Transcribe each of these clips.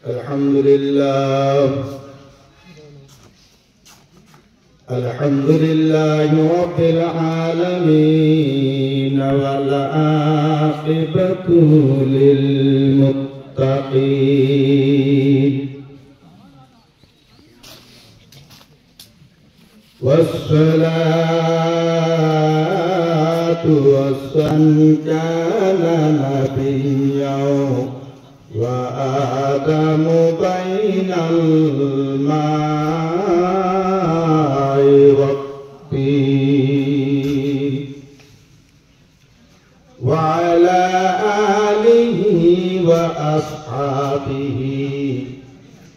الحمد لله رب العالمين والعاقبة للمتقين والصلاة والسلام على نبينا وآدم بين الماء والطين وعلى آله وأصحابه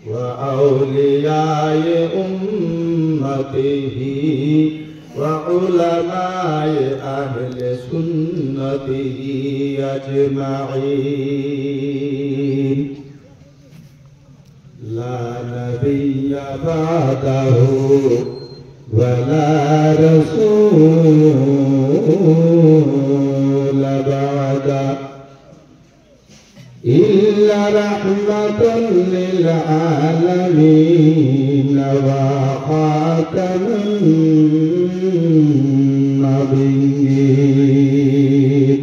وأولياء أمته وعلماء أهل سنته أجمعين لا نبي بعده ولا رسول بعده إلا رحمة للعالمين وخاتم النبيين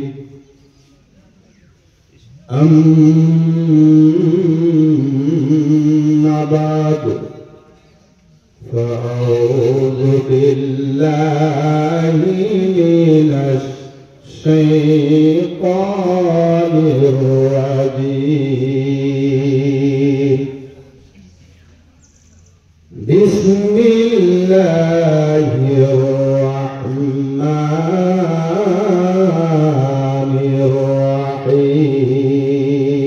أما بعد فأعوذ بالله من الشيطان الرجيم بسم الله الرحمن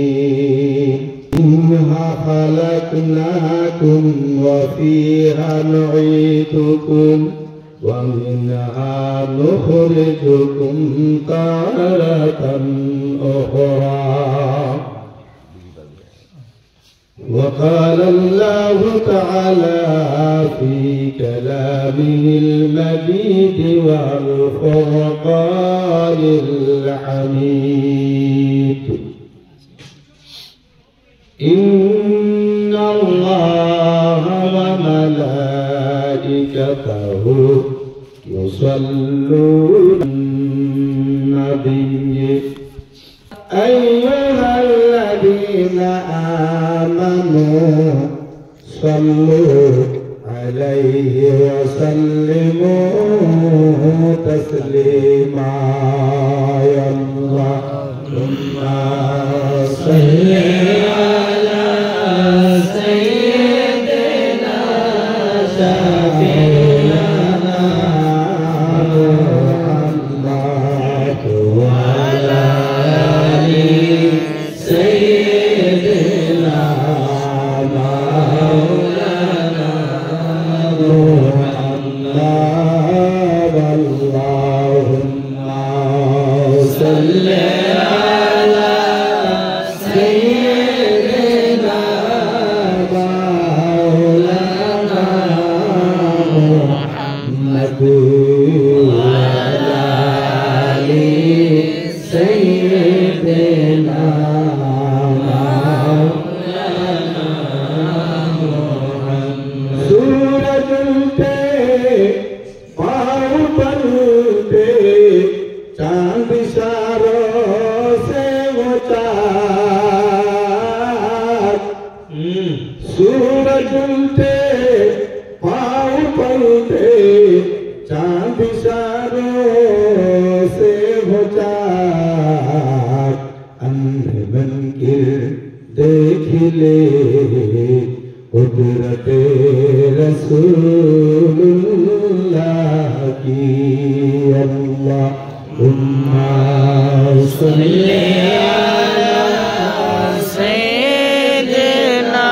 الرحيم منها خلقناكم وفيها نعيدكم ومنها نخرجكم تارة أخرى وقال الله تعالى في كلامه المجيد والفرقان الحميد إن الله وملائكته يصلون على النبي أيها الذين آمنوا صلوا عليه وسلموا تسليما يا اللهم صل على سيدنا شفيعنا محمد وعلى آل سيدنا مولانا محمد اللهم صل على سيدنا مولانا محمد وعلى آل سيدنا مولانا محمد सूरज पे पाँव बनते चांद इशारों से वो चाँद सूरज उलटे पाँव बनते चांद इशारों से वो चाँद अंधे बन के देख ले कुदरत रसूलुल्लाह की अल्लाहुम्मा सल्ली अला सय्यिदिना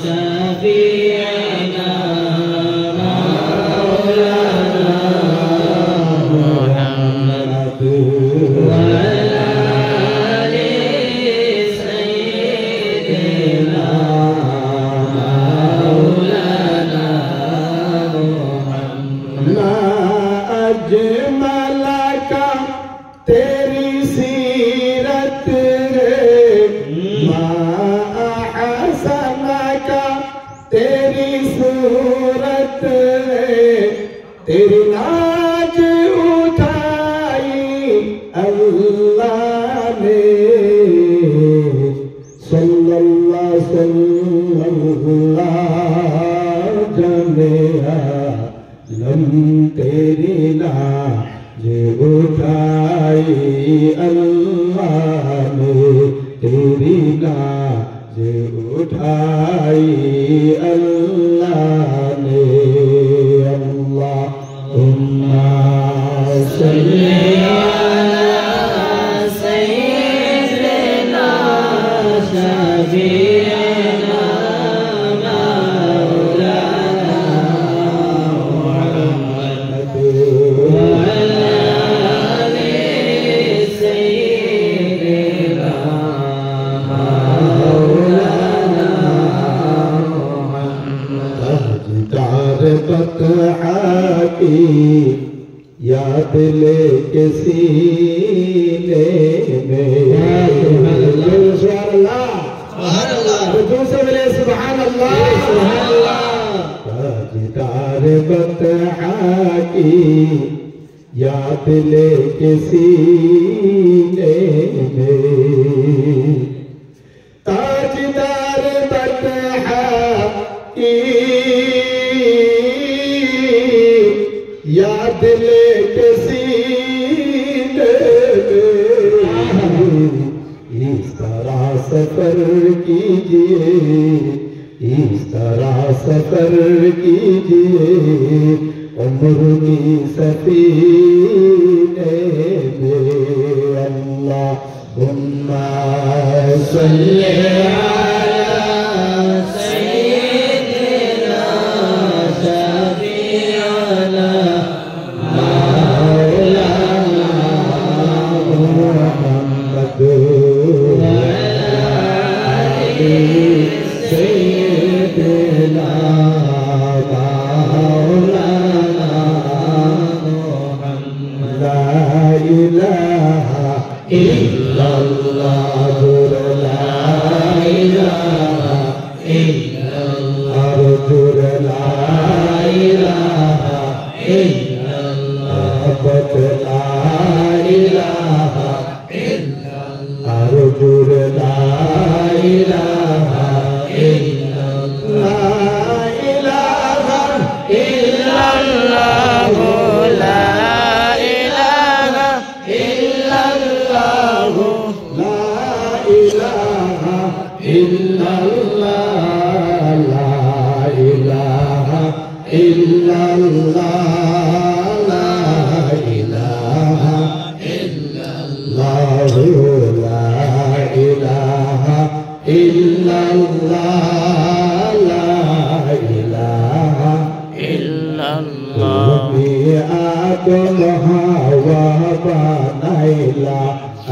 शफीअना मौलाना मुहम्मद वअला आलि सय्यिदिना अजमल का तेरी सीरत अल्लाह सल्लल्लाह जाने आलम तेरी नाज उठाई अल्लाह ने तेरी नाज उठाई अल्लाह ने अल्लाहुम्मा सल्ली याद लेके सीने में ताजदार बतहा की याद लेके सीने में ताजदार बतहा की याद लेके सीने में इस तरह सफर कीजिए इस तरह सफर कीजिए उम्र की सफीने में अल्लाहुम्मा सल्ली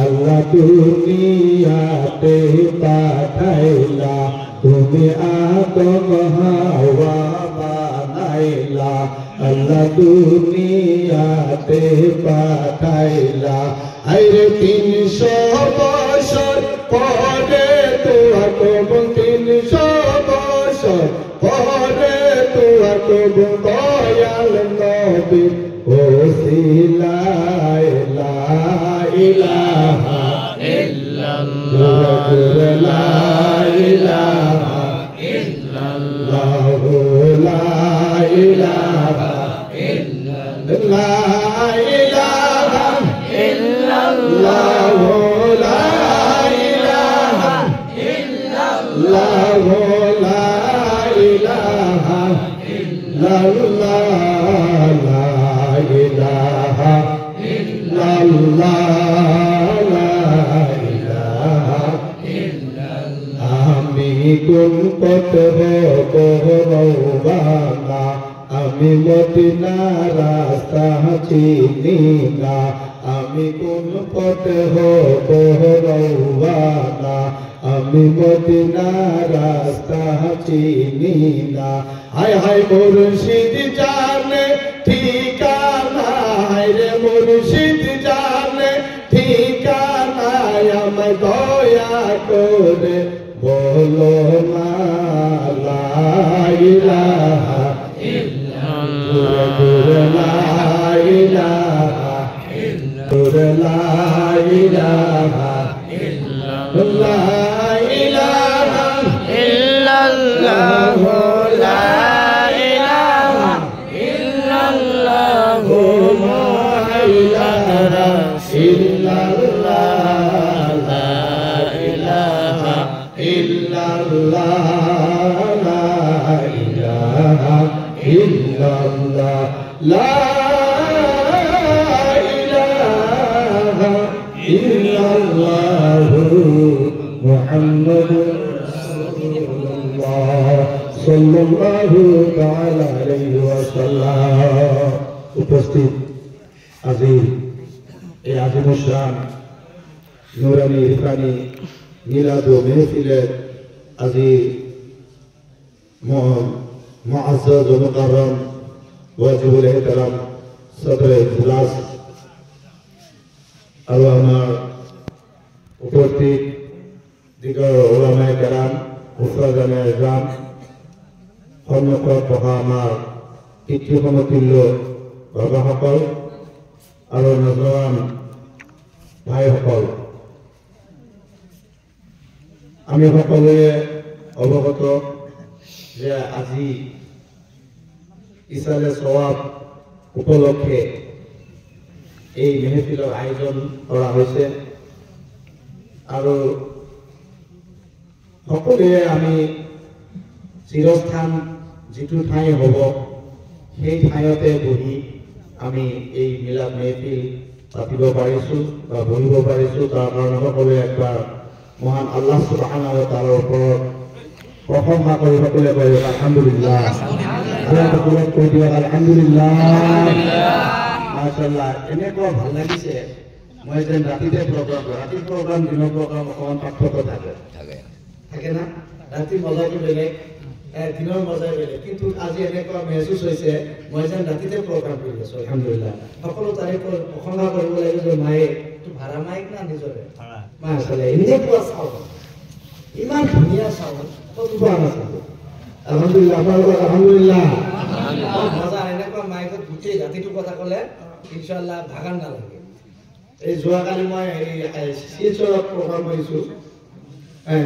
अल्लाह दुनियाते पाठाइला तुम्हें आदम हवा बनाइला अल्लाह दुनियाते पाठाइला अरे 300 বছর পরে তোমাকে 300 বছর পরে তোমাকে দয়াল নবী ওসিলায় লা ইলাহা ইল্লাল্লাহ লা ইলাহা ইল্লাল্লাহ লা ইলাহা ইল্লাল্লাহ লা ইলাহা ইল্লাল্লাহ লা ইলাহা ইল্লাল্লাহ লা ইলাহা ইল্লাল্লাহ লা ইলাহা ইল্লাল্লাহ লা ইলাহা ইল্লাল্লাহ আমি কোন পথ হব রওয়ানা আমি মদিনা রাস্তা চিনি না আমি কোন পথ হব রওয়ানা আমি মদিনা রাস্তা চিনি না হায় হায় মুর্শিদ জানে ঠিকানা হায় রে মুর্শিদ জানে ঠিকানা আমায় দয়া করে বলো না লা ইলাহা ইল্লাল্লাহ লা ইলাহা ইল্লাল্লাহ লা ইলাহা ইল্লাল্লাহ ইল্লাল্লাহ লা ইলাহা ইল্লাল্লাহ লা ইলাহা ইল্লাল্লাহু মুহাম্মাদুর রাসূলুল্লাহ সাল্লাল্লাহু তাআলা আলাইহি ওয়াসাল্লাম। উপস্থিত আজিজ এই আজিমুশান নুরানি ইরফানি মিলাদ ও মেহফিলের আজিজ মুআজ্জাজ ও মুকাররম ওয়াজিবুল ইহতিরাম সদরে ইজলাস আৰু আমাৰ উপস্থিত দিগৰ ওলামায়ে কেৰাম উস্তাদানে এজাম সন্মুখত বহা আমাৰ পিতৃ সমতুল্য বাবাসকল আৰু নজৰান ভাইসকল, আমি সকলোৱে অৱগত যে আজি ইছালে সৱাব উপলক্ষে এই মেহফিলৰ আয়োজন কৰা হৈছে আৰু সকলোৱে আমি চিৰস্থান যিটো ঠাই হ'ব সেই ঠাইতে বহি আমি এই মিলাদ মেহফিল পাতিব পাৰিছোঁ বা বহিব পাৰিছোঁ। তাৰ কাৰণে সকলোৱে একবাৰ মহান আল্লাহ সুবহানাহু ওয়া তাআলাৰ ওপৰত প্ৰশংসা কৰি সকলোৱে কয় আলহামদুলিল্লাহ। আল্লাহ কৈ দিয়ক আলহামদুলিল্লাহ। মাশাআল্লাহ, এনেকুৱা ভাল লাগিছে। মই যেন ৰাতিৰ প্ৰগ্ৰাম দিনৰ প্ৰগ্ৰাম অকণমান পাৰ্থক্য থাকে না, ৰাতিৰ মজাটো বেলেগ, দিনৰ মজাই বেলেগ, কিন্তু আজি এনেকুৱা মেহচুচ হৈছে মই যেন ৰাতিতে প্ৰগ্ৰাম কৰি আছো। আলহামদুলিল্লাহ, সকলো তাৰিখৰ প্ৰশংসা কৰিব লাগিব যে মায়ে ভাড়া মাইক না নিজৰে মাশাআল্লাহ, এনেকুৱা চাউল, ইমান ধুনীয়া চাউল পোৱা নাছিল। আলহামদুলিল্লাহ, আপোনালোকৰ আলহামদুলিল্লাহ মজা। এনেকুৱা মাইকত গোটেই ৰাতিটো কথা ক'লে ইনশাআল্লাহ ভাগান নালাগে। এই যোৱাকালি মই শিলচৰত প্ৰগ্ৰাম কৰিছোঁ,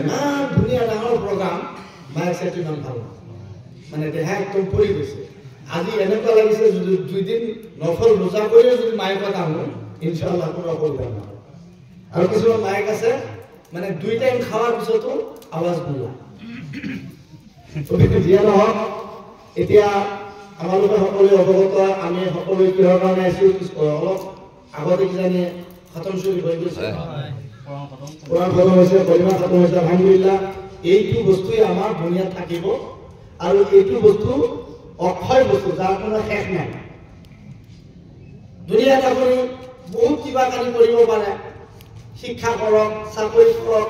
ইমান ধুনীয়া ডাঙৰ প্ৰগ্ৰাম, মায়ে চেটটো ইমান ভাল মানে দেহা একদম পৰি গৈছে। আজি এনেকুৱা লাগিছে যদি 2 দিন নফল ৰোজা কৰিও যদি মাইকত আহোঁ ইনশাআল্লাহ কোনো অসুবিধা নহয়। আৰু কিছুমান মাইক আছে মানে 2 টাইম খাৱাৰ পিছতো আৱাজ নোলায়। যিয়ে নহওক, এতিয়া আমালোকে সকলোৱে অৱগত, আমি সকলোৱে কিহৰ কাৰণে আছোঁ, অলপ আগতে কিজানি খতম চুৰি হৈ গৈছে, কোৰআন খতম হৈছে, কলিমা খতম হৈছে। আলহামদুলিল্লাহ, এইটো বস্তুৱে আমাৰ দুনিয়াত থাকিব আৰু এইটো বস্তু অক্ষয় বস্তু, যাৰ কোনো শেষ নাই। দুনিয়াত আপুনি বহুত কিবা কানি কৰিব পাৰে, শিক্ষা কৰক, চাকৰি কৰক,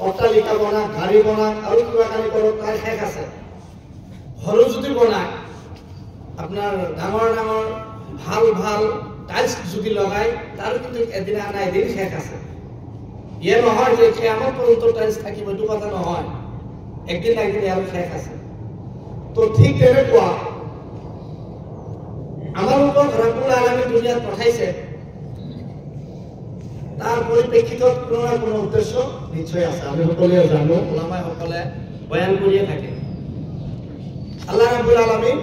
অট্টালিকা বনাওক, গাড়ী বনাওক আৰু কিবা কানি কৰক, তাৰ শেষ আছে। ঘৰো যদি বনায়, আপোনাৰ ডাঙৰ ডাঙৰ ভাল ভাল টাইলছ যদি লগায়, তাৰ কিন্তু এদিন আনা এদিন শেষ আছে। ইয়ে নহয় যে কিয়ামত পৰ্যন্ত টাইলছ থাকিব, এইটো কথা নহয়, একদিন না একদিন আৰু শেষ আছে। তো ঠিক তেনেকুৱা আমালোকক ৰব্বুল আলামিন দুনিয়াত পঠাইছে, তাৰ পৰিপ্ৰেক্ষিতত কোনো না কোনো উদ্দেশ্য নিশ্চয় আছে। আমি সকলোৱে জানো, ওলামাসকলে বয়ান কৰিয়ে থাকে। আল্লাহ ৰব্বুল আলামিন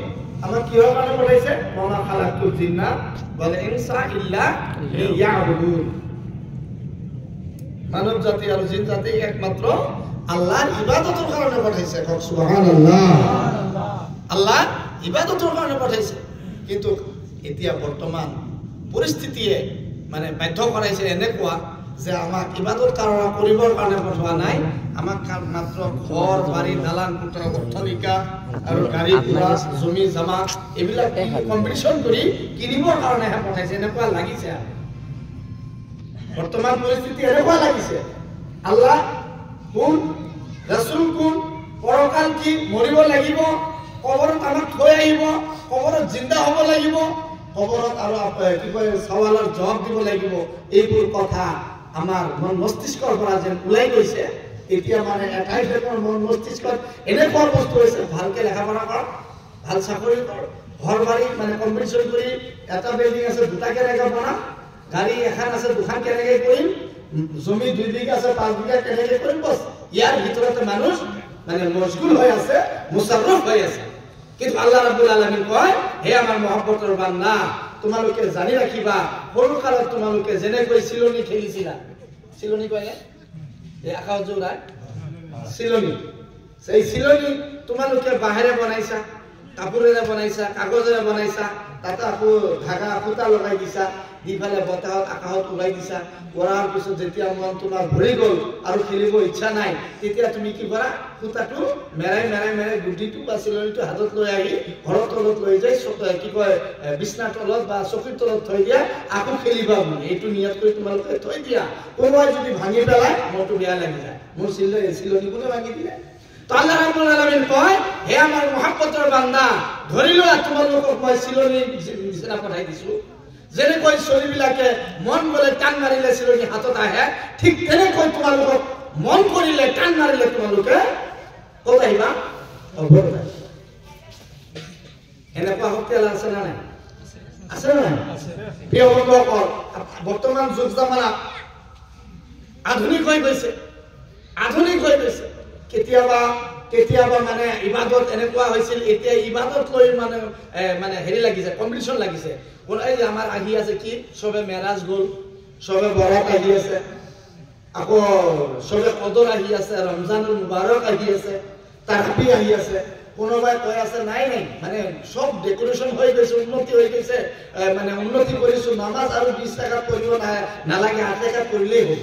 আমাক কিহৰ কাৰণে পঠাইছে? মা খালাকতুল জিন্না ওয়াল ইনসা ইল্লা লিয়াবুদুন। মানৱ জাতি আৰু জিন জাতি একমাত্ৰ আল্লাহৰ ইবাদতৰ কাৰণে পঠাইছে। সুবহানাল্লাহ, আল্লাহ ইবাদতৰ কাৰণে পঠাইছে। কিন্তু এতিয়া বৰ্তমান পৰিস্থিতিয়ে মানে বাধ্য কৰাইছে এনেকুৱা যে আমাক ইবাদত কৰিবৰ কাৰণে পঠোৱা নাই, আমাক মাত্ৰ ঘৰ বাৰী দালান কোঠা অট্টালিকা আৰু গাড়ী ঘোঁৰা জমি জমা এইবিলাক কম্পিটিশ্যন কৰি কিনিবৰ কাৰণেহে পঠাইছে, এনেকুৱা লাগিছে। বৰ্তমান পৰিস্থিতি এনেকুৱা লাগিছে, আল্লাহ কোন, ৰাসূল কোন, পৰকাল কি, মৰিব লাগিব, কবৰত আমাক থৈ আহিব, কবৰত জিন্দা হ'ব লাগিব, কবৰত আৰু কি কয় সৱালৰ জবাব দিব লাগিব, এইবোৰ কথা আমাৰ মন মস্তিষ্কৰ পৰা যেন ওলাই গৈছে। এতিয়া মানে এটাই মন মস্তিষ্কত এনেকুৱা বস্তু হৈছে, ভালকে লেখাপঢ়া কৰক, ভাল চাকৰি কৰক, ঘৰ বাৰী মানে কম্পিটিশ্যন কৰি এটা বিল্ডিং আছে 2টা কেনেকৈ বনাম, গাড়ী এখন আছে 2খন কেনেকৈ কৰিম, জমি 2 বিঘা আছে 5 বিঘা কেনেকৈ কৰিম, বস ইয়াৰ ভিতৰতে মানুহ মানে মশগুল হৈ আছে, মুছাৰৰফ হৈ আছে। কিন্তু আল্লাহ ৰাব্বুল আলামিন কয়, হে আমাৰ মহব্বতৰ বান্দা, তোমালোকে জানি ৰাখিবা, সৰু কালত তোমালোকে যেনেকৈ চিলনি খেলিছিলা, চিলনি কয় এই আকাশ জোৰাই চিলনি, সেই চিলনি তোমালোকে বাঁহেৰে বনাইছা, কাপোৰেৰে বনাইছা, কাগজেৰে বনাইছা, তাতে আকৌ ধাগা সূতা লগাই দিছা, দি ফালে বতাহত আকাশত উৰাই দিছা। কৰাৰ পিছত যেতিয়া মন তোমাৰ ভৰি গ'ল আৰু খেলিব ইচ্ছা নাই, তেতিয়া তুমি কি কৰা, সূতাটো মেৰাই মেৰাই মেৰাই গুটিটো বা চিলনিটো হাতত লৈ আহি ঘৰৰ তলত লৈ যাই কি কয় বিছনাৰ তলত বা চকীৰ তলত থৈ দিয়া, আকৌ খেলিবা বুলি এইটো নিয়ত কৰি তোমালোকে থৈ দিয়া। কোনোবাই যদি ভাঙি পেলাই মনটো বেয়া লাগি যায়, মোৰ চিলনি কোনে ভাঙি দিলে। তো আল্লাহ ৰাব্বুল আলামিন কয়, হে আমাৰ মহব্বতৰ বান্দা, ধৰি লোৱা তোমালোকক মই চিলনি নিচিনা পঠাই দিছো। যেনেকৈ চলিবিলাকে মন গ'লে টান মাৰিলে চিলনি হাতত আহে, ঠিক তেনেকৈ তোমালোকক মন কৰিলে টান মাৰিলে তোমালোকে ক'ত আহিবা, ঘৰত আহিবা। এনেকুৱা শক্তি আল্লাহ আছে না নাই? আছে না নাই? প্ৰিয় বন্ধুসকল, বৰ্তমান যুগ জামানা আধুনিক হৈ গৈছে, আধুনিক হৈ গৈছে। কেতিয়াবা মানে ইবাদত এনেকুৱা হৈছিল, এতিয়া ইবাদত লৈ মানে হেৰি লাগিছে, কম্পিটিশ্যন লাগিছে। এই যে আমাৰ আহি আছে কি, চবে মেৰাজ গ'ল, চবে বৰাত আহি আছে, আকৌ চবে কদৰ আহি আছে, ৰমজানুল মুবাৰক আহি আছে, তাৰাবি আহি আছে। কোনোবাই কৈ আছে নাই নাই মানে সব ডেকোৰেশ্যন হৈ গৈছে, উন্নতি হৈ গৈছে, মানে উন্নতি কৰিছো, নামাজ আৰু 20 টাকাত কৰিব নালাগে, 8 টাকাত কৰিলেই হ'ব।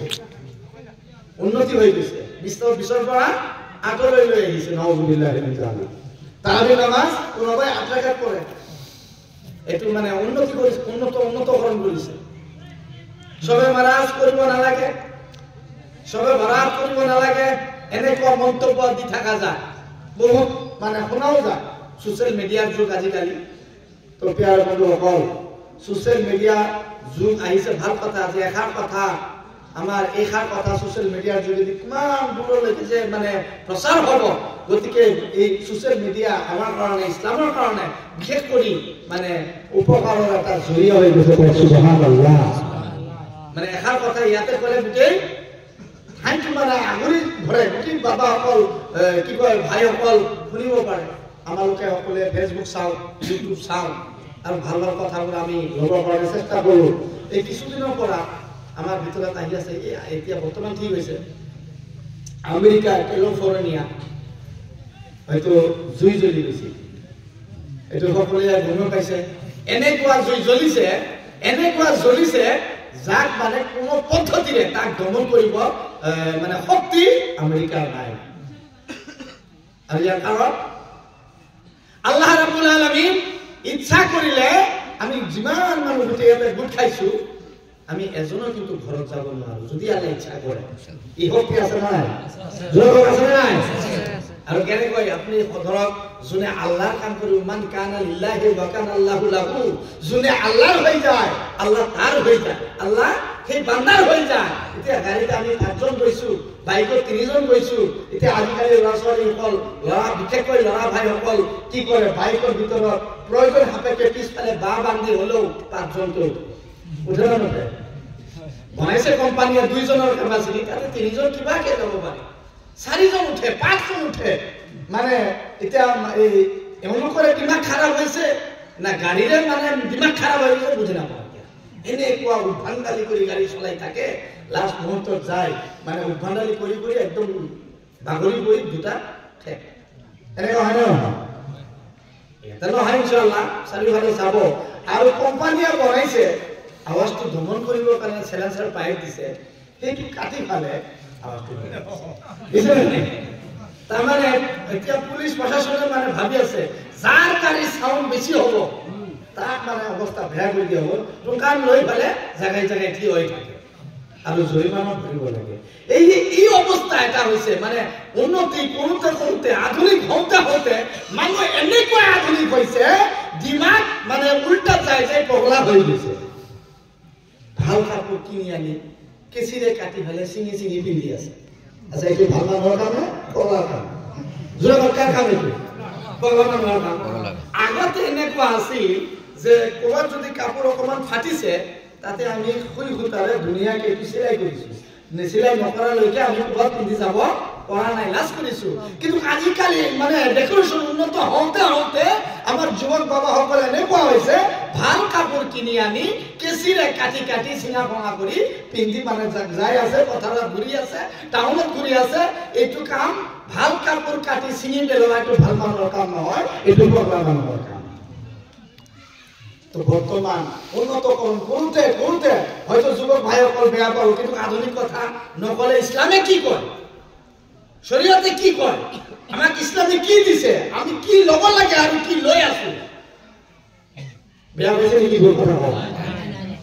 উন্নতি হৈ গৈছে, 20ৰ পৰা 8লৈ লৈ আহিছে। নাউজুবিল্লাহি মিন যালিক। তাৰাবি নামাজ কোনোবাই 8 টাকাত কৰে, এইটো মানে উন্নতি কৰিছে, উন্নতকৰণ কৰিছে। সবে মাৰাজ কৰিব নালাগে, সবে বৰাত কৰিব নালাগে, এনেকুৱা মন্তব্য দি থকা যায়, বহুত মানে শুনাও যায়। সোশ্যাল মিডিয়াৰ যুগ আজিকালি। তো প্ৰিয় বন্ধুসকল, সোশ্যাল মিডিয়া যুগ আহিছে, ভাল কথা আছে। এষাৰ কথা, আমাৰ এইষাৰ কথা সোশ্যাল মিডিয়াৰ যোগেদি কিমান দূৰলৈকে যে মানে প্ৰচাৰ হ'ব। গতিকে এই সোশ্যাল মিডিয়া আমাৰ কাৰণে, ইছলামৰ কাৰণে বিশেষ কৰি মানে উপকাৰৰ এটা জৰিয়া হৈ গৈছে। সুবহানাল্লাহ। মানে এষাৰ কথা ইয়াতে ক'লে গোটেই ঠাইটো মানে আঙুলি ধৰে, গোটেই বাবাসকল, কি কয় ভাইসকল শুনিব পাৰে। আমালোকে সকলোৱে ফেচবুক চাওঁ, ইউটিউব চাওঁ, আৰু ভাল ভাল কথাবোৰ আমি ল'বৰ কাৰণে চেষ্টা কৰোঁ। এই কিছুদিনৰ পৰা আমাৰ ভিতৰত আহি আছে, এতিয়া বৰ্তমান ঠিক হৈছে, আমেৰিকা কেলিফৰ্ণিয়া হয়তো জুই জ্বলি গৈছে। এইটো সকলোৱে গম পাইছে। এনেকুৱা জুই জ্বলিছে, এনেকুৱা জ্বলিছে, যাক মানে কোনো পদ্ধতিৰে তাক দমন কৰিব মানে শক্তি আমেৰিকাৰ নাই। আৰু ইয়াৰ কাৰণ আল্লাহ ৰাব্বুল আলামিন ইচ্ছা কৰিলে আমি যিমান মানুহ গোট খাইছো, আমি এজনো কিন্তু ঘৰত যাব নোৱাৰো, যদি আল্লাহ ইচ্ছা কৰে। এই শক্তি আছে নাই? জোৰ আছে নাই? আৰু কেনেকৈ আপুনি ধৰক, যোনে আল্লাহৰ কাম কৰি, মান কানা লিল্লাহি ওয়া কানা আল্লাহু লাহু, যোনে আল্লাহৰ হৈ যায়, আল্লাহ তাৰ হৈ যায়, আল্লাহ সেই বান্দাৰ হৈ যায়। এতিয়া গাড়ীতে আমি 5 জন গৈছো, বাইকত 3 জন গৈছো। এতিয়া আজিকালি ল'ৰা ছোৱালীসকল, বিশেষকৈ ল'ৰা ভাইসকল কি কৰে, বাইকৰ ভিতৰত প্ৰয়োজন সাপেক্ষে পিছফালে বাঁহ বান্ধি হলেও 5 জনটো উঠে নুঠে। বনাইছে কোম্পানীয়ে 2 জনৰ কেপাচিটি, তাতে 3 জন কিবাকে যাব পাৰে, 4 জন উঠে, 5 জন উঠে। মানে এতিয়া এই এওঁলোকৰে দিমাগ খাৰাপ হৈছে না গাড়ীৰে মানে দিমাগ খাৰাপ হৈ গৈছে, বুজি নাপাওঁ। এনেকুৱা উদ্ভান্ডালি কৰি গাড়ী চলাই থাকে, লাষ্ট মুহূৰ্তত যায় মানে উদ্ভান্ডালি কৰি কৰি একদম বাগৰি পৰি দুটা ঠেক। এনেকুৱা হয় নহয়? এটা নহয় ইনশাআল্লাহ, চাৰিওফালে চাব। আৰু কোম্পানীয়ে বনাইছে, আৱাজটো দমন কৰিবৰ কাৰণে চেলেঞ্চাৰ পাইপ দিছে, সেইটো কাটি ফালে আৱাজটো তাৰমানে এতিয়া পুলিচ প্ৰশাসনে মানে ভাবি আছে, যাৰ গাড়ী চাউণ্ড বেছি হ'ব তাক মানে অৱস্থা বেয়া কৰি দিয়া হ'ব, দোকান লৈ পেলে জাগাই জাগাই থিয় হৈ থাকে আৰু জৰিমনা ভৰিব লাগে। এই অৱস্থা এটা হৈছে, মানে উন্নতি কৰোঁতে কৰোঁতে, আধুনিক হওঁতে মানুহ এনেকুৱা আধুনিক হৈছে, দিমাগ মানে উল্টা যায় যে পগলা হৈ গৈছে। ভাল কাপোৰ কিনি আনি কেঁচিৰে কাটি ফেলে চিঙি চিঙি পিন্ধি আছে। আচ্ছা, এইটো ভাল মানুহৰ কাম নে পগলাৰ কাম? যোৱা কাৰ কাম এইটো? পগলা মানুহৰ কাম। আগতে এনেকুৱা আছিল যে ক'ৰবাত যদি কাপোৰ অকণমান ফাটিছে, তাতে আমি সুই সূতাৰে ধুনীয়াকে এইটো চিলাই কৰিছো। চিলাই নকৰালৈকে আমি ক'ৰবাত পিন্ধি যাব পঢ়া নাই লাজ কৰিছো কিন্তু আজিকালি মানে ডেকোৰেশ্যন উন্নত হওঁতে হওঁতে আমাৰ যুৱক বাবাসকলে এনেকুৱা হৈছে ভাল কাপোৰ কিনি আনি কেঁচিৰে কাটি কাটি চিঙা ভঙা কৰি পিন্ধি মানে যাই আছে পথাৰত ঘূৰি আছে টাউনত ঘূৰি আছে এইটো কাম ভাল কাপোৰ কাটি চিঙি পেলোৱা এইটো ভাল মানুহৰ কাম নহয় এইটো বগলা মানুহৰ কাম তো বৰ্তমান উন্নতকৰণ কৰোঁতে কৰোঁতে হয়তো যুৱক ভাইসকল বেয়া পাব কিন্তু আধুনিক কথা নকলে ইছলামে কি কয় শৰীয়তে কি কয় আমাক ইছলামে কি দিছে আমি কি ল'ব লাগে আৰু কি লৈ আছো বেয়া পাইছে নেকি কথা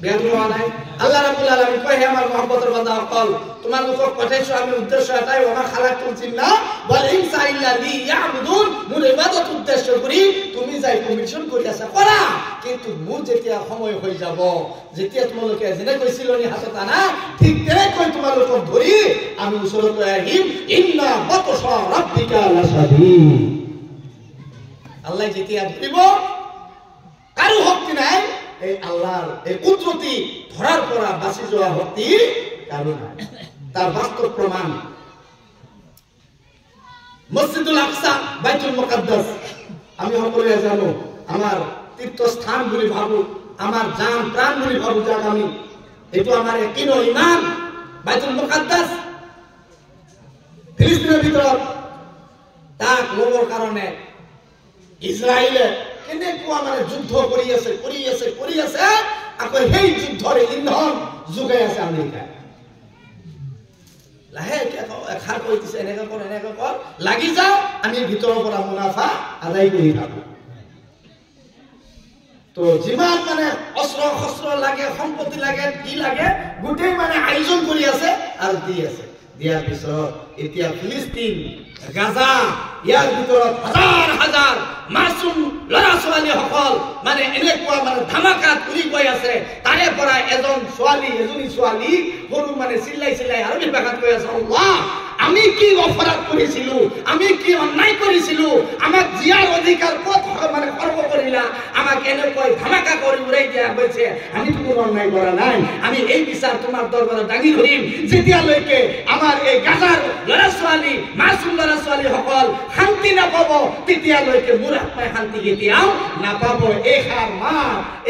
বেয়া পোৱা নাই আল্লাহ রাব্বুল আলামিন কয় হে আমার মহব্বতের বান্দাসকল তোমালোকক পঠাইছো আমি উদ্দেশ্য এটাই ওয়া খালাকতুল জিন্না ওয়াল ইনসা ইল্লা লিয়াবুদুন মোর ইবাদত উদ্দেশ্য করি তুমি যাই কমিশন কৰি আছা কৰা কিন্তু মোৰ যেতিয়া সময় হৈ যাব যেতিয়া তোমালোকে যেনে কৈছিল নি হাতত আনা ঠিক তেনেকৈ তোমালোকক ধৰি আমি ওচৰত আহিম ইন্না বাতশা ৰাব্বিকা লাশাদীদ আল্লাহ যেতিয়া ধৰিব কাৰো শক্তি নাই এই আল্লাহর এই কুদরতি ধরার পরা বাঁচি যাওয়া শক্তি কারো নাই তার বাস্তব প্রমাণ মসজিদুল আকসা বাইতুল মুকাদ্দাস আমি সকলে জানো আমার তীর্থস্থান বলে ভাবো আমার জান প্রাণ বলে ভাবো যাক আমি এটো আমার একইন ঈমান বাইতুল মুকাদ্দাস ফিলিস্তিনের ভিতর তাক লোভর কারণে ইসরায়েলে কেনেকুৱা মানে যুদ্ধ কৰি আছে আকৌ সেই যুদ্ধৰ ইন্ধন যোগাই আছে আমেৰিকা লাহে এখাৰ কৈ দিছে এনেকৈ কৰ লাগি যাও আমি ভিতৰৰ পৰা মুনাফা আদায় কৰি থাকো তো যিমান মানে অস্ত্ৰ শস্ত্ৰ লাগে সম্পত্তি লাগে কি লাগে গোটেই মানে আয়োজন কৰি আছে আৰু দি আছে দিয়াৰ পিছত এতিয়া ফিলিস্তিন গাজা ইয়াৰ ভিতৰত হাজাৰ হাজাৰ মাসুম লৰা ছোৱালী সকল মানে এনেকুৱা মানে ধামাকাত উৰি গৈ আছে তাৰে পৰা এজনী ছোৱালী সৰু মানে চিল্লাই আৰবী ভাষাত কৈ আছে আল্লাহ আমি কি অপৰাধ কৰিছিলো আমি কি অন্যায় কৰিছিলো আমাক জিয়াৰ অধিকাৰ ক'ত মানে খৰ্ব কৰিলা আমাক এনেকৈ ধামাকা কৰি উৰাই দিয়া গৈছে আমি কোনো অন্যায় কৰা নাই আমি এই বিচাৰ তোমাৰ দৰবাৰত দাঙি ধৰিম যেতিয়ালৈকে আমাৰ এই গাজাৰ লৰা ছোৱালী মাসুম লৰা ছোৱালী সকল শান্তি নাপাব তেতিয়ালৈকে মোৰ আত্মাই শান্তি কেতিয়াও নাপাব এই খাৰ মা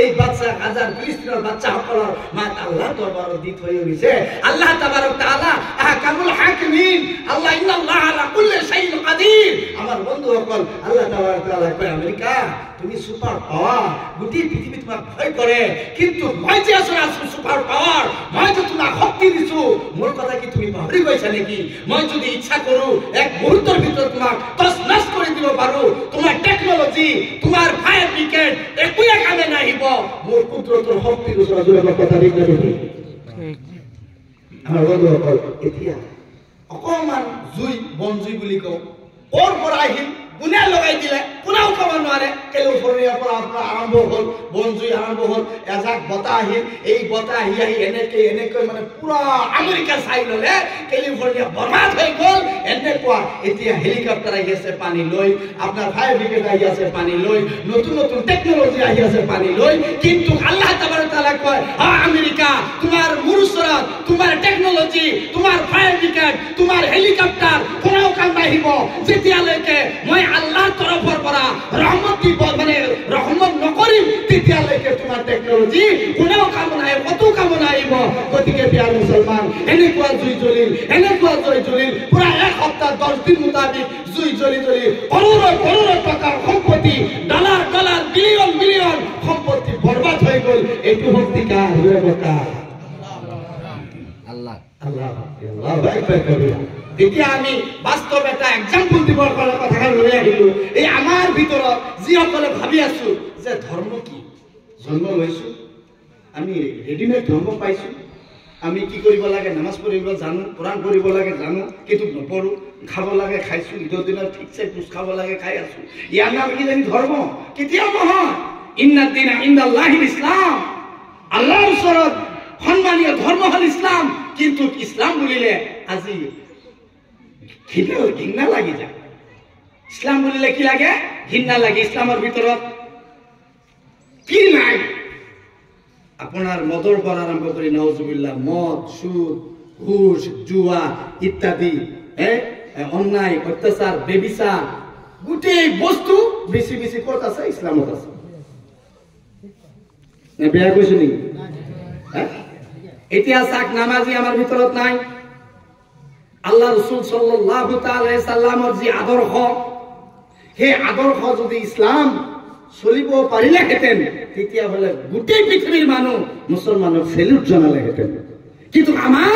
এই বাচ্চা গাজাৰ ফিলিস্তিনৰ বাচ্চা সকলৰ মাত আল্লাহ দৰবাৰত দি থৈ গৈছে আল্লাহ তাবাৰক তাআলা আহকামুল হাকিমিন আল্লাহ ইন্নাল্লাহ আলা কুল্লি শাইইন কাদির আমার বন্ধু সকল আল্লাহ তাআলা কয় আমেরিকা তুমি সুপার পাওয়ার গোটেই পৃথিবী তোমাক ভয় কৰে কিন্তু মই যে আছো সুপাৰ পাওয়াৰ মই যে তোমাক শক্তি দিছো মোৰ কথা কি তুমি পাহৰি গৈছা নেকি মই যদি ইচ্ছা কৰো এক মুহূৰ্তৰ ভিতৰত তোমাক তছনছ কৰি দিব পাৰো তোমাৰ টেকনলজি তোমাৰ ফায়াৰ ব্ৰিগেড একোয়ে কামে নাহিব মোৰ কুদৰতৰ শক্তিৰ ওচৰত জোৰে কথা দি নেকি আমাৰ বন্ধু সকল এতিয়া অকমান বনজুই বুলি কওঁ ওৰ পৰা আহিল কোনে লগাই দিলে কোনেও খাব নোৱাৰে কেলিফৰ্ণিয়াৰ পৰা আপোনাৰ আৰম্ভ হ'ল বনজুই আৰম্ভ হ'ল এজাক বতাহ আহিল এই বতাহ আহি এনেকৈ মানে পুৰা আমেৰিকা চাই ল'লে কেলিফৰ্ণিয়া বৰবাদ হৈ গ'ল এনেকুৱা এতিয়া হেলিকপ্টাৰ আহি আছে পানী লৈ আপোনাৰ ফায়াৰ ব্ৰিগেড আহি আছে পানী লৈ নতুন নতুন টেকনলজি আহি আছে পানী লৈ কিন্তু আল্লাহ তাআলা কয় আমেৰিকা তোমাৰ মোৰ ওচৰত তোমাৰ টেকনলজি তোমাৰ ফায়াৰ ব্ৰিগেড তোমাৰ হেলিকপ্টাৰ কোনেও কাম নাহিব যেতিয়ালৈকে মই আল্লাহৰ তৰফৰ পৰা ৰহমত দিব মানে ৰহমত নকৰিম তেতিয়ালৈকে তোমাৰ টেকনলজি কোনেও কাম নাহিব কতো কাম নাহিব গতিকে প্ৰিয় মুছলমান এনেকুৱা জুই জ্বলিল পুৰা এক সপ্তাহ 10 দিন মুতাবিক জুই জ্বলি কৰোৰ টকাৰ সম্পত্তি ডলাৰ বিলিয়ন সম্পত্তি বৰবাদ হৈ গ'ল এইটো শক্তি কাৰ আল্লাহ এতিয়া আমি বাস্তৱ এটা এক্সাম্পল দিবৰ কথা লৈ আহিলো এই আমাৰ ভিতৰত যিসকলে ভাবি আছো যে ধৰ্ম কি জন্ম লৈছো আমি ৰেডিমেড ধৰ্ম পাইছো আমি কি কৰিব লাগে নামাজ পঢ়িব জানো কোৰআন পঢ়িব লাগে জানো কিন্তু নপঢ়ো খাব লাগে খাইছো ঈদৰ দিনত ঠিকছে কুছ খাব লাগে খাই আছো ইয়াৰ নাম কি জানি ধৰ্ম কেতিয়াও নহয় ইন্নাদ দীনা ইনদাল্লাহিল ইসলাম আল্লাহৰ ওচৰত সম্মানীয় ধৰ্ম হ'ল ইসলাম কিন্তু ইসলাম বুলিলে আজি ঘৃণা লাগি যায় ইসলাম বুলিলে কি লাগে ঘৃণা লাগে ইসলামৰ ভিতৰত কি নাই আপনাৰ মদৰ পৰা আৰম্ভ কৰি নাউজুবিল্লাহ মদ সুদ ঘুষ জুয়া ইত্যাদি অন্যায় অত্যাচার বেবিচার গোটেই বস্তু বেশি বেশি করতেছে ইসলামত আছে বেয়া কৈছো নেকি এতিয়া চাক নামাজি আমাৰ ভিতৰত নাই আল্লাহ ৰাসূল সাল্লাল্লাহু তাআলা আলাইহি সাল্লামৰ যি আদৰ্শ সেই আদৰ্শ যদি ইসলাম চলিব পাৰিলেহেঁতেন তেতিয়া হলে গোটেই পৃথিৱীৰ মানুহ মুছলমানক সেলুট জনালেহেঁতেন কিন্তু আমাৰ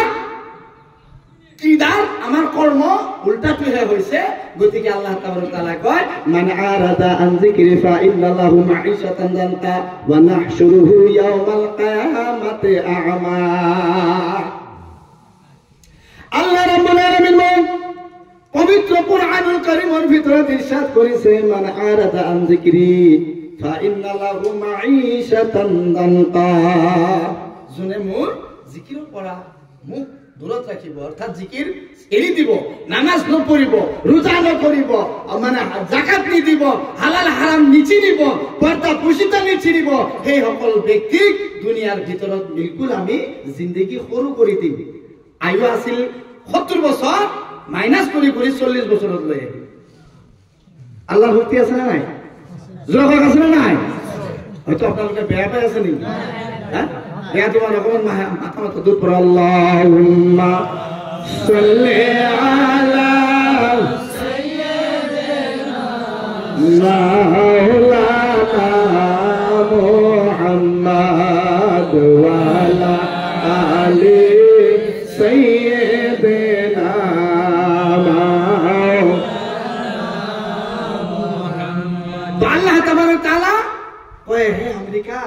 কৰ্ম উল্টাটোহে হৈছে গতিকে আল্লাহ তাআলা কয় মান আৰাদা আন যিকৰি ফা ইন্নাল্লাহু মাঈশাতান দানকা ওয়া নাহশুরুহু ইয়াওমাল কিয়ামাতি আ'মা আল্লাহ রাব্বুল আলামিন পবিত্র কুরআনুল কারীমের ভিতরে ইরশাদ করেছে মান আরাদা আন যিকরি ফা ইন্নাল্লাহু মাঈশাতান দানকা জনে মোর জিকির পড়া মুখ দূৰত ৰাখিব অৰ্থাৎ জিকিৰ এৰি দিব নামাজ নপঢ়িব ৰোজা নকৰিব মানে যাকাত নিদিব হালাল হাৰাম নিচিনিব পৰ্দা পুছিতা নিচিনিব সেই সকল ব্যক্তিক দুনিয়াৰ ভিতৰত বিলকুল আমি জিন্দগী সৰু কৰি দিম আয়ু আছিল 70 বছৰ মাইনাস কৰি 40 বছৰত লৈ আহিব আল্লাহৰ শক্তি আছে না নাই জোৰ আছে না নাই হয়তো আপোনালোকে বেয়া পাই আছে নেকি হ্যাঁ বেয়া তোমাৰ অকমান মাথা মাথা দূৰ পৰা আল্লাহুম্মা সাল্লি আলা সাইয়্যিদিনা মাওলানা মুহাম্মাদ ওয়া আলা আলি সাইয়্যিদিনা আল্লাহ তাবারক তাআলা কয় হে আমেরিকা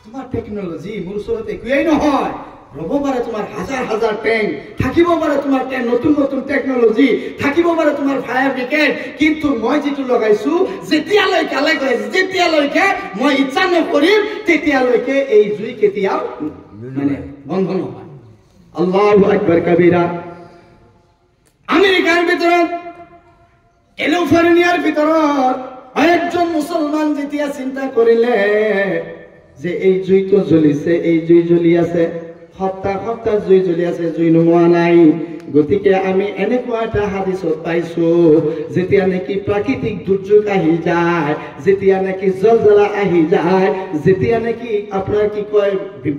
তোমার টেকনোলজি মোৰ ওচৰত একোৱেই নহয় ৰব পাৰে তোমাৰ হাজাৰ হাজাৰ ট্যাঙ্ক থাকিব পাৰে তোমাৰ নতুন নতুন টেকনোলজি থাকিব পাৰে তোমাৰ ফায়াৰ ব্ৰিগেড কিন্তু মই যেটো লগাইছো যেতিয়ালৈকে মই ইচ্ছা নকৰিম তেতিয়ালৈকে এই জুই কেতিয়াও মানে বন্ধ নহয় আল্লাহু আকবাৰ কবিৰা আমেৰিকাৰ ভিতৰত ক্যালিফোৰ্নিয়াৰ ভিতৰত একজন মুসলমান যেতিয়া চিন্তা কৰিলে যে এই জুই তো জ্বলিছে এই জুই জ্বলি আছে সপ্তাহ জুই জ্বলি আছে জুই নোমোৱা নাই গতিকে আমি এনেকুৱা এটা হাদিসত পাইছো যেতিয়া নেকি প্ৰাকৃতিক দুৰ্যোগ আহি যায় যেতিয়া নেকি জলজলা আহি যায় যেতিয়া নেকি আপোনাৰ কি কয়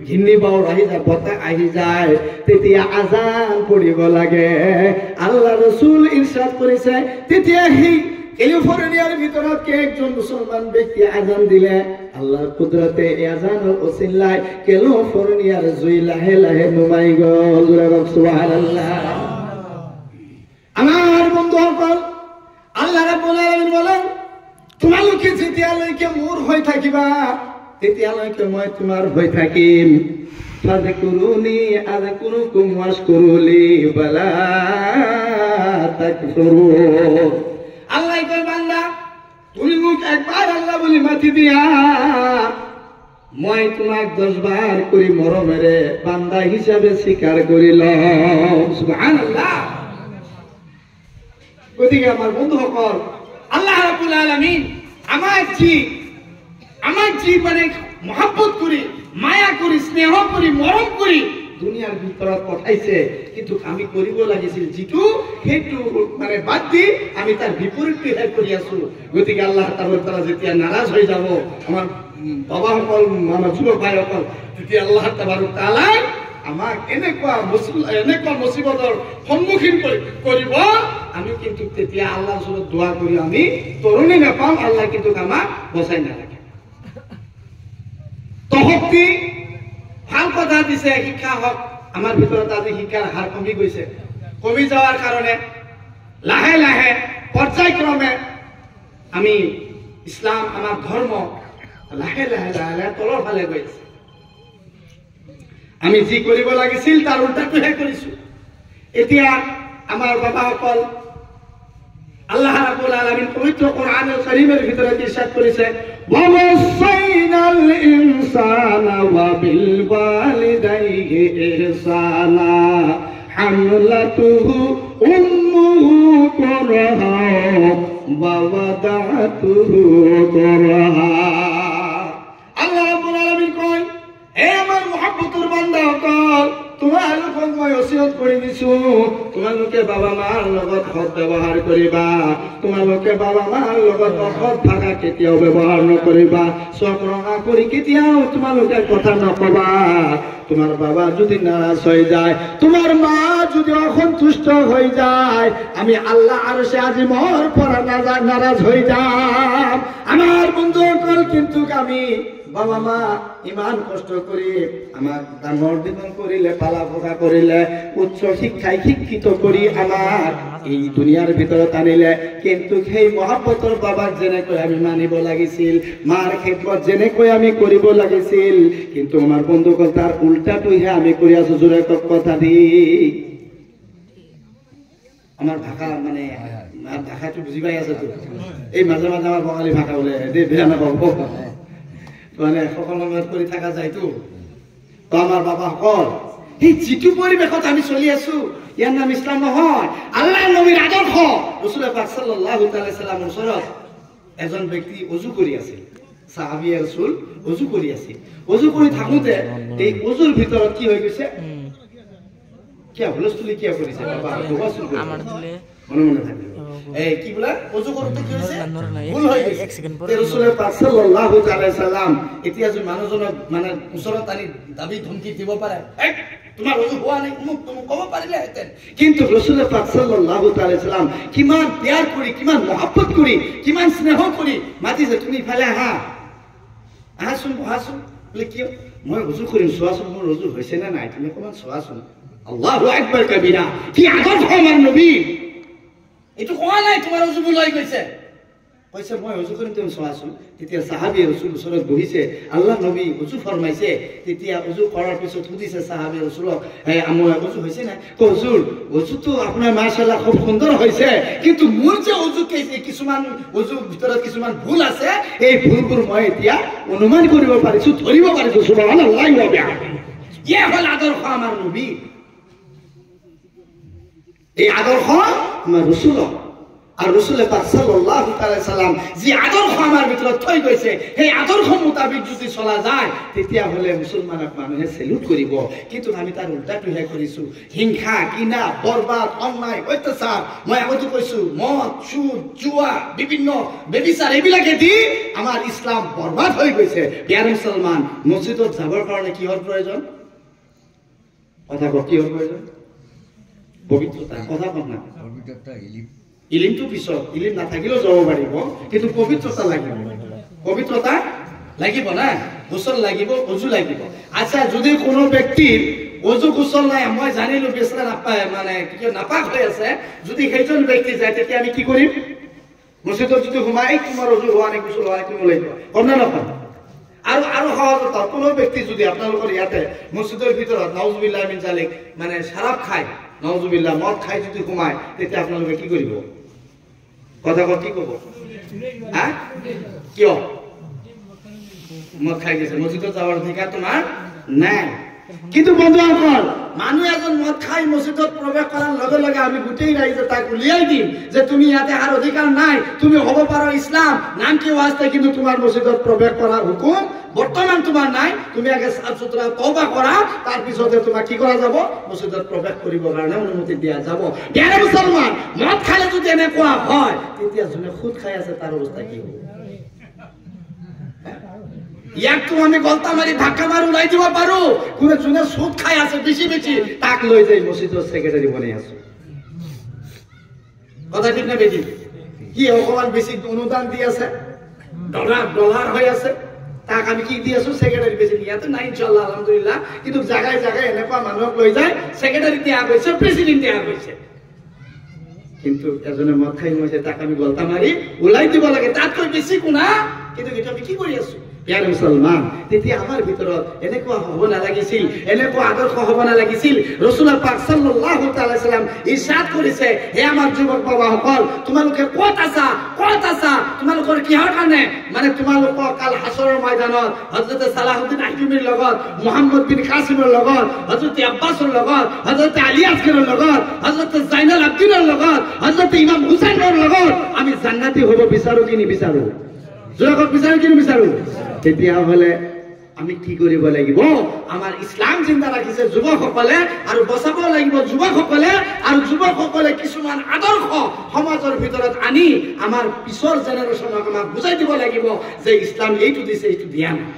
ঘূৰ্ণিবতাহ আহি যায় বতাহ আহি যায় তেতিয়া আজান পঢ়িব লাগে আল্লাহ ৰাসূল ইৰশাদ কৰিছে তেতিয়া সেই ক্যালিফোৰ্নিয়াৰ ভিতৰত কে একজন মুসলমান ব্যক্তি আজান দিলে আল্লাহর কুদরতে এই আজানের ওসিলায় ক্যালিফোর্নিয়ার জুই লাহে লাহে নুমাই গল সুবহানাল্লাহ আমার বন্ধুসকল আল্লাহ রাব্বুল আলামিন বলেন তোমালোকে যেতিয়ালৈকে মোৰ হৈ থাকিবা তেতিয়ালৈকে মই তোমাৰ হৈ থাকিম ফাযকুরুনি আযকুরুকুম ওয়াশকুরুলি ওয়ালা তাকফুরুন আল্লাহ কয় বান্দা তুমি মোক একবার আল্লাহ বলি মাতি দিয়া মই তোমাক 10 বার কৰি মৰমেৰে বান্দা হিচাপে স্বীকাৰ কৰিলাম সুবহানাল্লাহ গতিকে আমাৰ বন্ধুসকল আল্লাহ ৰাব্বুল আলামিন আমাৰ জি মানে মহব্বত কৰি মায়া কৰি স্নেহ কৰি মৰম কৰি দুনিয়াৰ ভিতৰত পঠাইছে কিন্তু আমি কৰিব লাগিছিল যেটো হেতু মানে বাদ দি আমি তাৰ বিপৰীতহে কৰি আছো গতিকে আল্লাহ তাআলা যেতিয়া নাৰাজ হৈ যাব আমাৰ বাবাসকল আমাৰ যুৱক ভাইসকল তেতিয়া আল্লাহ তাআলা আমাক এনেকুৱা মুসিবতৰ সন্মুখীন কৰিব আমি কিন্তু তেতিয়া আল্লাহৰ ওচৰত দোয়া কৰি আমি তৰণি নাপাম আল্লাহ কিন্তু আমাক বচাই নাৰাখে তহক্তি ভাল কথা দিছে শিক্ষা হক আমাৰ ভিতৰত আজি শিক্ষাৰ হাৰ কমি গৈছে কমি যাওয়াৰ কাৰণে লাহে লাহে পৰ্যায়ক্ৰমে আমি ইসলাম আমাৰ ধৰ্ম লাহে লাহে লাহে তলৰ ফালে গৈছে আমি যি কৰিব লাগিছিল তাৰ উল্টাটোহে কৰিছো এতিয়া আমাৰ বাবাসকল আল্লাহ রাব্বুল আলামিন পবিত্র কোরআনুল কারীমের ভিতরে ইরশাদ করেছে ওয়াসাইনাল ইনসানা ওয়া বিল ওয়ালিদাইহি ইহসানা হামলাতুহু উম্মুহু কুরহা ওয়া ওয়াদাতুহু কুরহা আল্লাহ রাব্বুল আলামিন কয় হে আমার মুহাব্বতের বান্দাসকল তোমালোকক মই ওসিয়ত কৰি দিছো তোমালোকে বাবা মাৰ লগত সৎ ব্যৱহাৰ কৰিবা তোমালোকে বাবা মাৰ লগত অসৎ ভাষা কেতিয়াও ব্যৱহাৰ নকৰিবা চক ৰঙা কৰি কেতিয়াও তোমালোকে কথা নকবা তোমার বাবা যদি নারাজ হয়ে যায় তোমার মা যদি অসন্তুষ্ট হয়ে যায় আমি আল্লাহ আরশে আজিমর পরে নারাজ হয়ে যাম আমার বন্ধুসকল কিন্তু আমি বাবা মা ইমান কষ্ট করি আমার ডাঙর দীপন করিলে পালা পোকা করিলে উচ্চ শিক্ষায় শিক্ষিত করি আমার এই দুনিয়ার ভিতৰত আনিলে কিন্তু সেই মহাব্বতৰ বাবাক যেনেকৈ আমি মানিব লাগিছিল মাৰ খেদমত যেনেকৈ আমি কৰিব লাগিছিল কিন্তু আমাৰ বন্ধুসকল তাৰ উল্টাটোহে আমি কৰি আছো জোৰে কথা দি আমার ভাষা মানে ভাষাটো বুজি পাই আছে তো এই মাজে মাজে আমার বঙালী ভাষা বলে দে বেয়া নাপাব মানে সকল কৰি থাকা যায়তো তো আমাৰ বাবা সকল এই যিটো পৰিৱেশত আমি চলি আছো ইয়াৰ নাম ইছলাম নহয় আল্লাহৰ নবীৰ আদৰ্শ ৰাসূল পাক সাল্লাল্লাহু তাআলা সাল্লামৰ ওচৰত এজন ব্যক্তি ওযু কৰি আছিল সাহাবী ৰাসূল ওযু কৰি আছিল ওযু কৰি থাকোতে এই ওযুৰ ভিতৰত কি হৈ গৈছে কি হুলস্থুলি কি কৰিছে বাবা আমাৰ দিলে মনে মনে থাকে এই কি বলা ওযু করতে কি হইছে ভুল হই গেছে এক সেকেন্ড পরে রাসূল পাক সাল্লাল্লাহু তাআলা সাল্লাম এতিয়া যে মানুহজন মানে ওচৰত আনি দাবী ধমকি দিব পাৰে এই তোমাৰ ওযু হোৱা নাই মোক তুমি কব পাৰিলে হেতেন কিন্তু ৰাসূল পাক সাল্লাল্লাহু তাআলা সাল্লাম কিমান প্যাৰ কৰি কিমান মহব্বত কৰি কিমান স্নেহ কৰি মাতিছে তুমি ফালে আহা আহাচোন আহাচোন বলে কি মই ওযু কৰিম চোৱাচোন মোৰ ওযু হৈছে না নাই তুমি অকমান চোৱাচোন আল্লাহু আকবাৰ কবিৰা কি আদৰ্শ আমাৰ নবী এটো কোৱা নাই তোমাৰ ওযু ভুল হৈ গৈছে কৈছে মই ওযু কৰিম তুমি চোৱাচোন তেতিয়া সাহাবী ৰাসূল ওচৰত বহিছে আল্লাহ নবী ওযু ফৰমাইছে তেতিয়া ওযু কৰাৰ পিছত সুধিছে সাহাবী ৰাসূলক এই আমাৰ ওযু হৈছে না হুজুৰ ওযু তো আপোনাৰ মাশাআল্লাহ খুব সুন্দৰ হৈছে কিন্তু মোৰ যে ওযু কিছুমান ওযু ভিতৰত কিছুমান ভুল আছে এই ভুলবোৰ মই এতিয়া অনুমান কৰিব পাৰিছো ধৰিব পাৰিছো সুবহানাল্লাহ ওয়া বিহামদিহি ইয়া হল আদৰ্শ আমাৰ নবী এই আদৰ্শ আমাৰ ৰাসূল আৰ ৰাসূল পাক সাল্লাল্লাহু তাআলা সাল্লাম যে আদৰ্শ আমাৰ ভিতৰত থৈ গৈছে সেই আদৰ্শ মোতাবিক যদি চলা যায় তেতিয়া হলে মুসলমানক মানুহে সেলুট কৰিব কিন্তু আমি তাৰ উল্টাটোহে কৰিছো হিংসা কিনা বৰবাদ অন্যায় অত্যাচাৰ মই আগতে কৈছো মদ সুদ জুয়া বিভিন্ন বেবিচাৰ এইবিলাকে দি আমাৰ ইসলাম বৰবাদ হৈ গৈছে প্ৰিয় মুছলমান মছজিদত যাবৰ কাৰণে কিহৰ প্ৰয়োজন কথা কিহৰ প্ৰয়োজন পবিত্ৰতা কথা কম না পবিত্ৰতা ইলিম তো পিছত ইলিম না থাকিলেও যাব পাৰিব কিন্তু পবিত্ৰতা লাগিব পবিত্ৰতা লাগিব না গোসল লাগিব ওযু লাগিব আচ্ছা যদি কোনো ব্যক্তিৰ ওযু গোসল নাই মই জানিলো বেছৰা নাপায় মানে কি নাপাক হৈ আছে যদি সেইজন ব্যক্তি যায় তেতিয়া আমি কি কৰিম মছজিদত যদি সোমাই তোমাৰ ওযু হোৱা নাই গোসল হোৱা নাই তুমি লাগিব কম না নকম আৰু আৰু সহজত কোনো ব্যক্তি যদি আপোনালোকৰ ইয়াতে মছজিদৰ ভিতৰত নাউজুবিল্লাহ মিন জালিক মানে শৰাব খায় নাউজুবিল্লাহ মদ খাই যদি ঘুমায় তেতিয়া আপোনালোকে কি কৰিব কথা কি কব হ্যাঁ কিয় মদ খাই গেছে মসজিদত যাওয়ার অধিকার তোমার নাই কিন্তু বন্ধুসকল মানুহ এজন মদ খাই মসজিদত প্ৰৱেশ কৰাৰ লগে লগে আমি গোটেই ৰাইজে তাক উলিয়াই দিম যে তুমি ইয়াতে আৰ অধিকাৰ নাই তুমি হ'ব পাৰো ইসলাম নাম কি ওয়াস্তে কিন্তু তোমাৰ মসজিদত প্ৰৱেশ কৰাৰ হুকুম বৰ্তমান তোমাৰ নাই তুমি আগে সাফ সুতৰা তওবা কৰা তাৰ পিছতে তোমাক কি কৰা যাব মসজিদত প্ৰৱেশ কৰিবৰ কাৰণে অনুমতি দিয়া যাব প্ৰিয় মুছলমান মদ খালে যদি এনেকুৱা হয় তেতিয়া যোনে খুদ খাই আছে তাৰ অৱস্থা কি হ'ব ইয়াক তো আমি গলতা মারি ধাক্কা মারি উলাই দিব পারো কোন জুনে সুদ খাই আছে বেশি বেশি তাক লই যাই মসজিদের সেক্রেটারি বনে আছে কথা ঠিক না বেটি কি অকমান বেশি অনুদান দি আছে ডলার হয়ে আছে তাক আমি কি দি আছো সেক্রেটারি বেশি ইয়াতে নাই ইনশাআল্লাহ আলহামদুলিল্লাহ কিন্তু জায়গায় জায়গায় এনেকুৱা মানুহক লৈ যায় সেক্রেটারি দিয়া গৈছে প্রেসিডেন্ট দিয়া গৈছে কিন্তু এজনে মদ খাই মইছে তাক আমি গলতা মারি উলাই দিব লাগে তাত কই বেশি কোনা কিন্তু এটা আমি কি কৰি আছো প্ৰিয় মুছলমান তেতিয়া আমাৰ ভিতৰত এনেকুৱা হ'ব নালাগিছিল এনেকুৱা আদৰ্শ হ'ব নালাগিছিল ৰাসূল পাক সাল্লাল্লাহু তাআলা সাল্লাম ইৰশাদ কৰিছে হে আমাৰ যুৱক বাবাসকল তোমালোকে ক'ত আছা তোমালোকৰ কিহৰ কাৰণে মানে তোমালোকৰ কাল হাসৰৰ ময়দানত হযৰত সালাহুদ্দিন আইয়ুবীৰ লগত মুহাম্মদ বিন কাসিমৰ লগত হযৰত আব্বাসৰ লগত হযৰত আলী আসগৰৰ লগত হযৰত জাইনুল আবদিনৰ লগত হযৰত ইমাম হুসাইনৰ লগত আমি জান্নাতি হ'ব বিচাৰো কি নিবিচাৰো জোৰক বিচাৰো কি নিবিচাৰো তেতিয়া হলে আমি কি কৰিব লাগিব আমাৰ ইছলাম চিন্তা ৰাখিছে যুৱকসকলে আৰু বচাব লাগিব যুৱকসকলে আৰু যুৱকসকলে কিছুমান আদৰ্শ সমাজৰ ভিতৰত আনি আমাৰ পিছৰ জেনেৰেশ্যনক আমাক বুজাই দিব লাগিব যে ইছলাম এইটো দিছে এইটো দিয়া নাই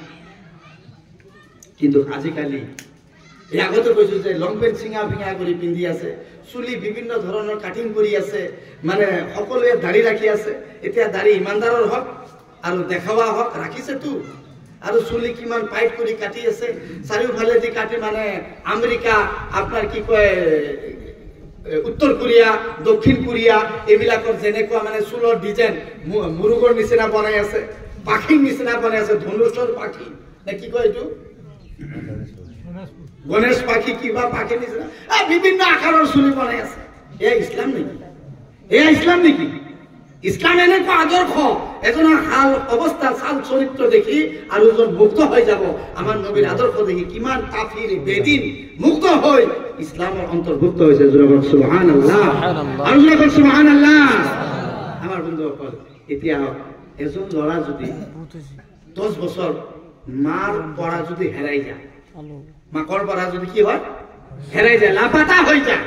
কিন্তু আজিকালি এই আগতে কৈছো যে লং পেন্ট চিঙা ভিঙা কৰি পিন্ধি আছে চুলি বিভিন্ন ধৰণৰ কাটিং কৰি আছে মানে সকলোৱে দাড়ি ৰাখি আছে এতিয়া দাড়ি ইমানদাৰৰ হক আৰু দেখাৱা হক ৰাখিছেতো আৰু চুলি কিমান পাইট কৰি কাটি আছে চাৰিওফালে দি কাটি মানে আমেৰিকা আপোনাৰ কি কয় উত্তৰ কোৰিয়া দক্ষিণ কোৰিয়া এইবিলাকৰ যেনেকুৱা মানে চুলৰ ডিজাইন মুৰুগৰ নিচিনা বনাই আছে পাখিৰ নিচিনা বনাই আছে ধনুষৰ পাখি নে কি কয় এইটো গণেশ পাখি কিবা পাখি নিচিনা বিভিন্ন আকাৰৰ চুলি বনাই আছে এয়া ইছলাম নেকি ইছলাম এনেকুৱা আদৰ্শ এজনৰ হাল অৱস্থা চাল চৰিত্ৰ দেখি আৰু এজন মুক্ত হৈ যাব আমাৰ নবীৰ আদৰ্শ দেখি কিমান কাফিৰ বেদিন মুক্ত হৈ ইছলামৰ অন্তৰ্ভুক্ত হৈছে সুবহানাল্লাহ আৰু সুবহানাল্লাহ আমাৰ বন্ধুসকল এতিয়া এজন ল'ৰা যদি 10 বছৰ মাৰ পৰা যদি হেৰাই যায় মাকৰ পৰা যদি কি হয় হেৰাই যায় লাপাতা হৈ যায়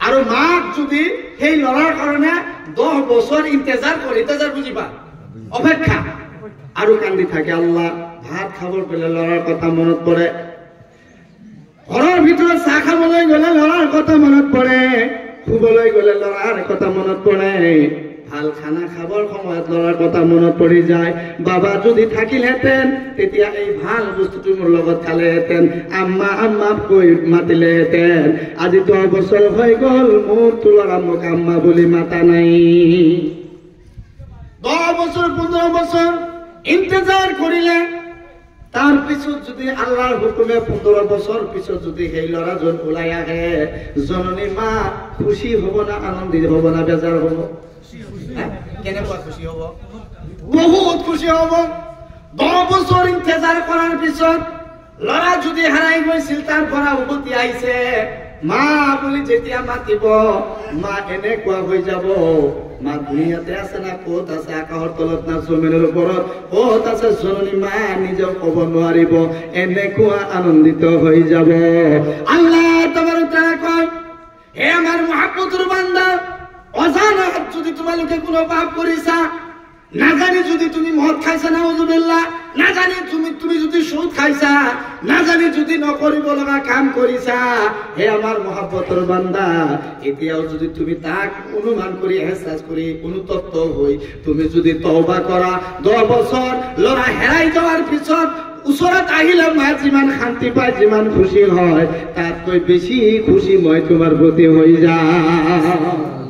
আৰু মাক যদি সেই ল'ৰাৰ কাৰণে 10 বছৰ ইন্তজাৰ কৰে ইন্তজাৰ বুজিবা অপেক্ষা আৰু কান্দি থাকে আল্লাহ ভাত খাবৰ পেলে ল'ৰাৰ কথা মনত পৰে ঘৰৰ ভিতৰত চাহ খাবলৈ গ'লে ল'ৰাৰ কথা মনত পৰে শুবলৈ গ'লে ল'ৰাৰ কথা মনত পৰে ভাল খানা খাবৰ সময়ত ল'ৰাৰ কথা মনত পৰি যায় বাবা যদি থাকিলহেঁতেন তেতিয়া এই ভাল বস্তুটো মোৰ লগত খালেহেঁতেন আম্মা আম্মা কৈ মাতিলেহেঁতেন আজি 10 বছৰ হৈ গ'ল মোৰ ল'ৰা মোক আম্মা বুলি মাতা নাই 10 বছৰ 15 বছৰ ইন্তজাৰ কৰিলে তাৰ পিছত যদি আল্লাহৰ হুকুমে 15 বছৰ পিছত যদি সেই ল'ৰাজন ওলাই আহে জননী মা খুশি হ'ব না আনন্দিত হ'ব না বেজাৰ হ'ব কেনেকুৱা খুশি হ'ব বহুত খুশি হ'ব 10 বছৰ ইন্তজাৰ কৰাৰ পিছত ল'ৰা যদি হাৰাই গৈছিল তাৰ পৰা উভতি আহিছে মা বুলি যেতিয়া মাতিব মা এনেকুৱা হৈ যাব মা দুনিয়াতে আছে না ক'ত আছে আকাশৰ তলত না জমিনৰ ওপৰত ক'ত আছে জননী মা নিজেও ক'ব নোৱাৰিব এনেকুৱা আনন্দিত হৈ যাব আল্লাহ তাবাৰক কয় হে আমাৰ মহব্বতৰ বান্দা অজানাত যদি তোমালোকে কোনো পাপ কৰিছা নাজানি যদি তুমি মদ খাইছা নাউজুবিল্লাহ নাজানি তুমি যদি সুদ খাইছা নাজানি যদি নকৰিব লগা কাম কৰিছা হে আমাৰ মহব্বতৰ বান্দা এতিয়াও যদি তুমি তাক অনুমান কৰি এহসাস কৰি অনুতপ্ত হৈ তুমি যদি তওবা কৰা 10 বছৰ ল'ৰা হেৰাই যোৱাৰ পিছত ওচৰত আহিলে মা যিমান শান্তি পায় যিমান খুশি হয় তাতকৈ বেছি খুশি মই তোমাৰ প্ৰতি হৈ যাম